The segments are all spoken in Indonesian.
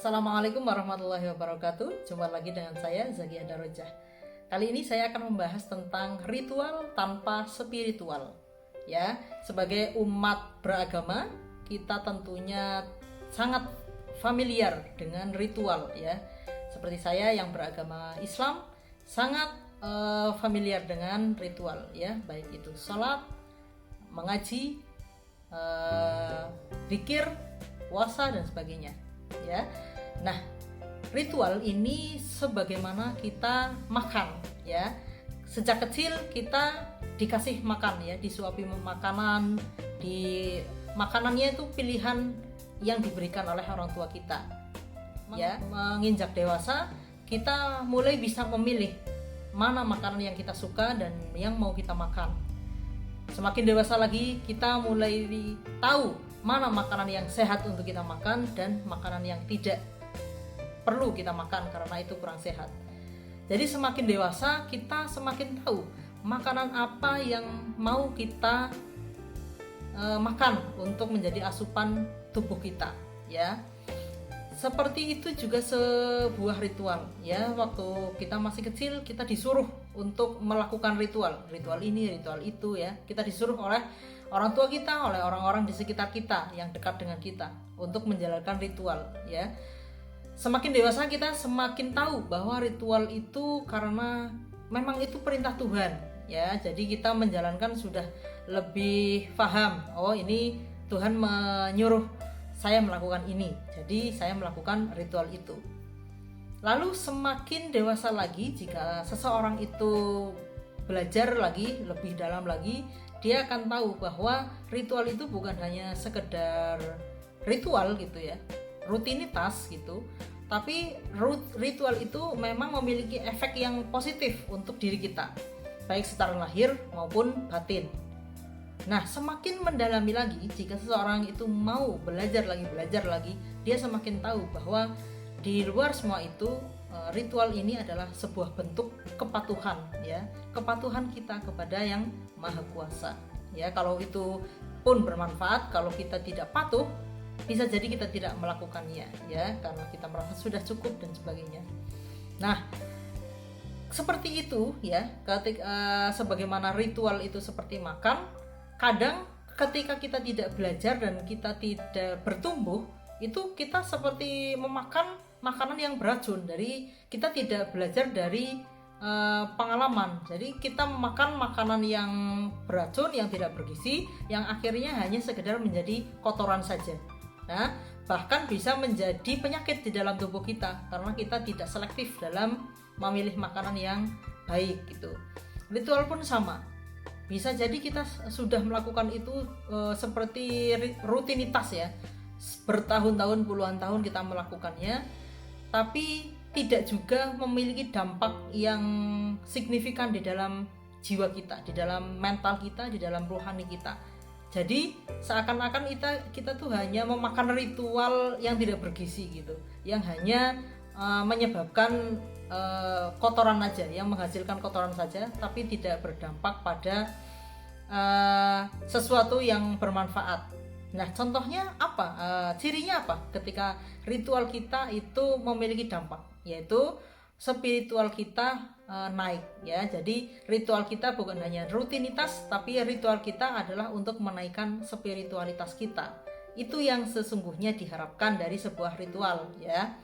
Assalamualaikum warahmatullahi wabarakatuh. Jumpa lagi dengan saya Zakia Darojah. Kali ini saya akan membahas tentang ritual tanpa spiritual. Ya, sebagai umat beragama, kita tentunya sangat familiar dengan ritual ya. Seperti saya yang beragama Islam sangat familiar dengan ritual ya, baik itu sholat, mengaji, zikir, puasa dan sebagainya ya. Nah, ritual ini sebagaimana kita makan ya. Sejak kecil kita dikasih makan ya, disuapi makanan, makanannya itu pilihan yang diberikan oleh orang tua kita. Ya, menginjak dewasa kita mulai bisa memilih mana makanan yang kita suka dan yang mau kita makan. Semakin dewasa lagi kita mulai tahu mana makanan yang sehat untuk kita makan dan makanan yang tidak perlu kita makan karena itu kurang sehat. Jadi semakin dewasa kita semakin tahu makanan apa yang mau kita makan untuk menjadi asupan tubuh kita ya. Seperti itu juga sebuah ritual ya. Waktu kita masih kecil kita disuruh untuk melakukan ritual ini, ritual itu ya. Kita disuruh oleh orang tua kita, oleh orang-orang di sekitar kita yang dekat dengan kita untuk menjalankan ritual ya. Semakin dewasa kita semakin tahu bahwa ritual itu karena memang itu perintah Tuhan ya. Jadi kita menjalankan sudah lebih paham, oh ini Tuhan menyuruh saya melakukan ini, jadi saya melakukan ritual itu. Lalu semakin dewasa lagi, jika seseorang itu belajar lagi, lebih dalam lagi, dia akan tahu bahwa ritual itu bukan hanya sekedar ritual gitu ya, rutinitas gitu, tapi ritual itu memang memiliki efek yang positif untuk diri kita, baik secara lahir maupun batin. Nah, semakin mendalami lagi, jika seseorang itu mau belajar lagi, dia semakin tahu bahwa di luar semua itu ritual ini adalah sebuah bentuk kepatuhan ya, kepatuhan kita kepada yang Maha Kuasa. Ya, kalau itu pun bermanfaat, kalau kita tidak patuh, bisa jadi kita tidak melakukannya ya, karena kita merasa sudah cukup dan sebagainya. Nah, seperti itu ya, sebagaimana ritual itu seperti makan. Kadang ketika kita tidak belajar dan kita tidak bertumbuh, itu kita seperti memakan makanan yang beracun. Dari kita tidak belajar dari pengalaman. Jadi kita memakan makanan yang beracun, yang tidak bergizi, yang akhirnya hanya sekedar menjadi kotoran saja. Nah, bahkan bisa menjadi penyakit di dalam tubuh kita karena kita tidak selektif dalam memilih makanan yang baik gitu. Ritual pun sama. Bisa jadi kita sudah melakukan itu seperti rutinitas ya, bertahun-tahun, puluhan tahun kita melakukannya, tapi tidak juga memiliki dampak yang signifikan di dalam jiwa kita, di dalam mental kita, di dalam rohani kita. Jadi seakan-akan kita tuh hanya memakan ritual yang tidak bergizi gitu, yang hanya menyebabkan kotoran aja, yang menghasilkan kotoran saja, tapi tidak berdampak pada sesuatu yang bermanfaat. Nah, contohnya apa? Cirinya apa? Ketika ritual kita itu memiliki dampak, yaitu spiritual kita naik ya. Jadi ritual kita bukan hanya rutinitas, tapi ritual kita adalah untuk menaikkan spiritualitas kita. Itu yang sesungguhnya diharapkan dari sebuah ritual ya.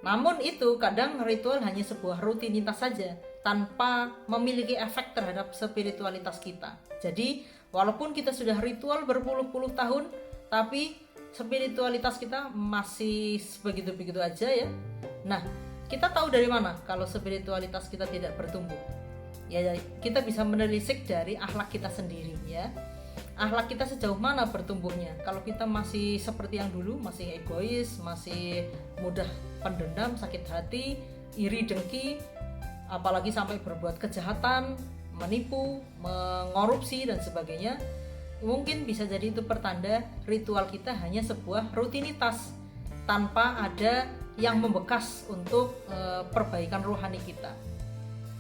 Namun itu kadang ritual hanya sebuah rutinitas saja tanpa memiliki efek terhadap spiritualitas kita. Jadi walaupun kita sudah ritual berpuluh-puluh tahun, tapi spiritualitas kita masih begitu-begitu aja ya. Nah, kita tahu dari mana kalau spiritualitas kita tidak bertumbuh? Ya, kita bisa menelisik dari akhlak kita sendiri ya. Akhlak kita sejauh mana bertumbuhnya? Kalau kita masih seperti yang dulu, masih egois, masih mudah pendendam, sakit hati, iri dengki, apalagi sampai berbuat kejahatan, menipu, mengorupsi dan sebagainya, mungkin bisa jadi itu pertanda ritual kita hanya sebuah rutinitas tanpa ada yang membekas untuk perbaikan rohani kita.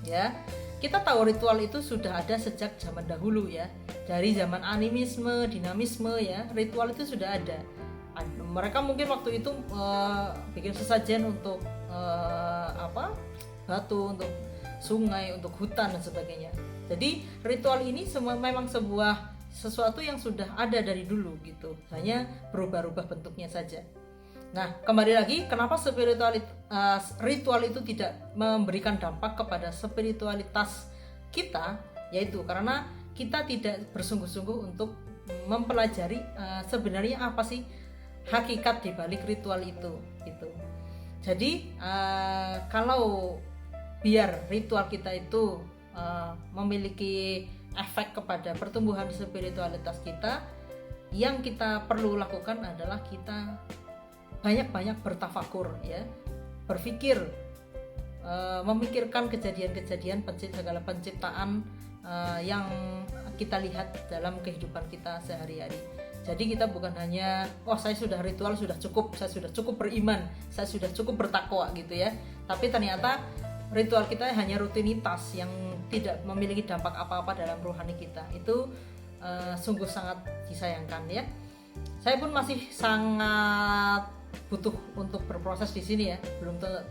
Ya, kita tahu ritual itu sudah ada sejak zaman dahulu ya. Dari zaman animisme, dinamisme ya, ritual itu sudah ada. Mereka mungkin waktu itu bikin sesajen untuk batu, untuk sungai, untuk hutan dan sebagainya. Jadi ritual ini memang sesuatu yang sudah ada dari dulu gitu, hanya berubah-ubah bentuknya saja. Nah, kembali lagi, kenapa ritual itu tidak memberikan dampak kepada spiritualitas kita, yaitu karena kita tidak bersungguh-sungguh untuk mempelajari sebenarnya apa sih hakikat di balik ritual itu gitu. Jadi kalau biar ritual kita itu memiliki efek kepada pertumbuhan spiritualitas kita, yang kita perlu lakukan adalah kita banyak-banyak bertafakur, ya, berpikir, memikirkan kejadian-kejadian segala penciptaan yang kita lihat dalam kehidupan kita sehari-hari. Jadi kita bukan hanya saya sudah ritual, sudah cukup, saya sudah cukup beriman, saya sudah cukup bertakwa gitu ya. Tapi ternyata ritual kita hanya rutinitas yang tidak memiliki dampak apa-apa dalam rohani kita. Itu sungguh sangat disayangkan ya. Saya pun masih sangat butuh untuk berproses di sini ya.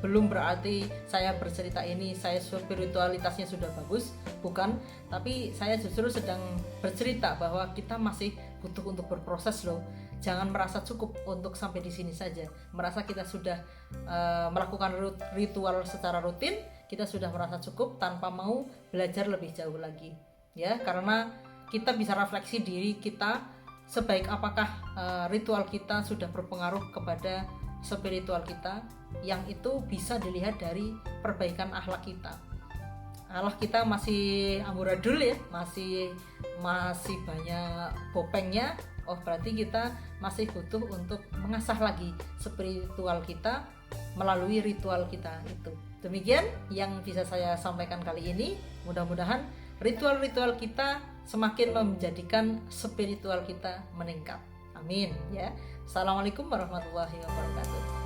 Belum berarti saya bercerita ini saya spiritualitasnya sudah bagus, bukan. Tapi saya justru sedang bercerita bahwa kita masih butuh untuk berproses loh. Jangan merasa cukup untuk sampai di sini saja. Merasa kita sudah melakukan ritual secara rutin, kita sudah merasa cukup tanpa mau belajar lebih jauh lagi. Ya, karena kita bisa refleksi diri kita, sebaik apakah ritual kita sudah berpengaruh kepada spiritual kita, yang itu bisa dilihat dari perbaikan akhlak kita. Akhlak kita masih amburadul ya, masih banyak bopengnya. Berarti kita masih butuh untuk mengasah lagi spiritual kita melalui ritual kita itu. Demikian yang bisa saya sampaikan kali ini. Mudah-mudahan ritual-ritual kita semakin menjadikan spiritual kita meningkat. Amin ya. Assalamualaikum warahmatullahi wabarakatuh.